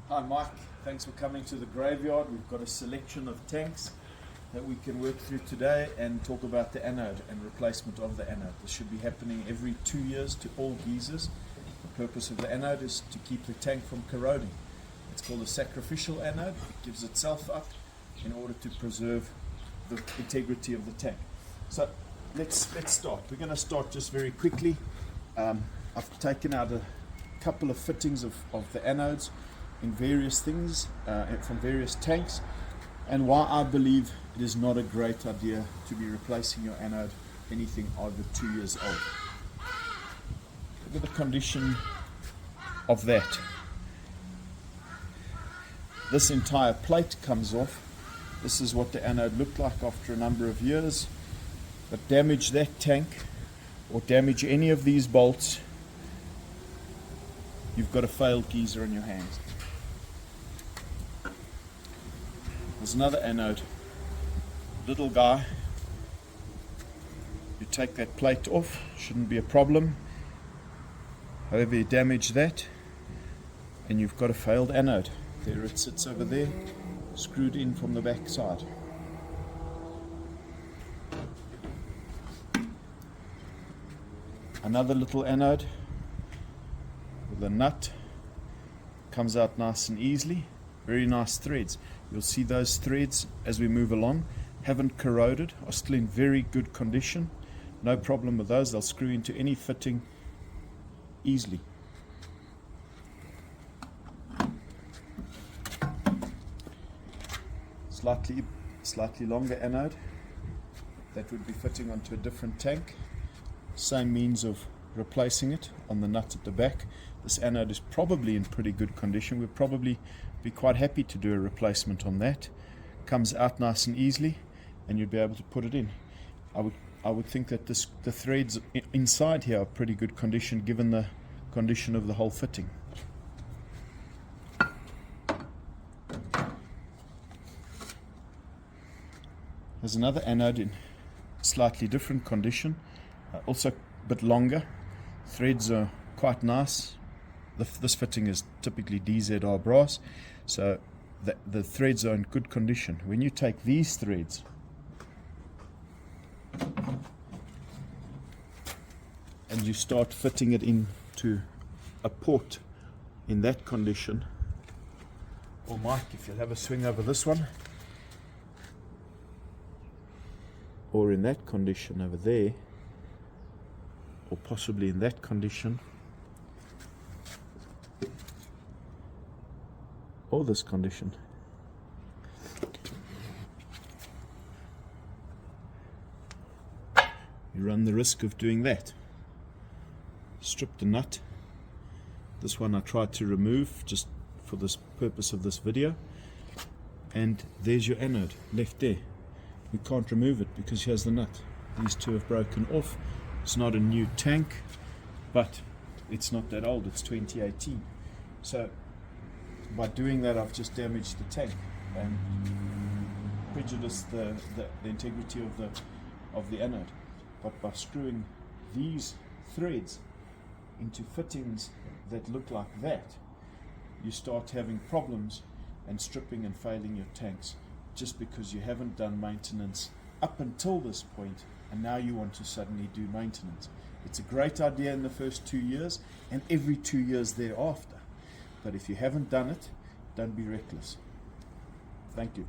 Hi Mike, thanks for coming to the graveyard. We've got a selection of tanks that we can work through today and talk about the anode and replacement of the anode. This should be happening every 2 years to all geysers. The purpose of the anode is to keep the tank from corroding. It's called a sacrificial anode. It gives itself up in order to preserve the integrity of the tank. So let's start. We're going to start just very quickly. I've taken out a couple of fittings of the anodes in various things from various tanks, and why I believe it is not a great idea to be replacing your anode anything over 2 years old. Look at the condition of that. This entire plate comes off. This is what the anode looked like after a number of years. But damage that tank or damage any of these bolts, you've got a failed geyser in your hands. There's another anode, little guy. You take that plate off, shouldn't be a problem. However, you damage that and you've got a failed anode. There it sits over there, screwed in from the back side. Another little anode with a nut, comes out nice and easily. Very nice threads. You'll see those threads as we move along haven't corroded, are still in very good condition. No problem with those. They'll screw into any fitting easily. Slightly longer anode that would be fitting onto a different tank. Same means of replacing it on the nut at the back. This anode is probably in pretty good condition. We'll probably be quite happy to do a replacement on that. Comes out nice and easily and you'd be able to put it in. I would think that the threads inside here are pretty good condition given the condition of the whole fitting. There's another anode in slightly different condition, also a bit longer. Threads are quite nice. This fitting is typically DZR brass, so the threads are in good condition. When you take these threads and you start fitting it into a port in that condition, or Mike, if you'll have a swing over this one, or in that condition over there, or possibly in that condition, or this condition. You run the risk of doing that. Strip the nut. This one I tried to remove just for this purpose of this video, and there's your anode left there. We can't remove it because here's the nut. These two have broken off. It's not a new tank, but it's not that old. It's 2018. So by doing that, I've just damaged the tank and prejudiced the integrity of the anode. But by screwing these threads into fittings that look like that, you start having problems and stripping and failing your tanks just because you haven't done maintenance up until this point, and now you want to suddenly do maintenance. It's a great idea in the first 2 years and every 2 years thereafter. But if you haven't done it, don't be reckless. Thank you.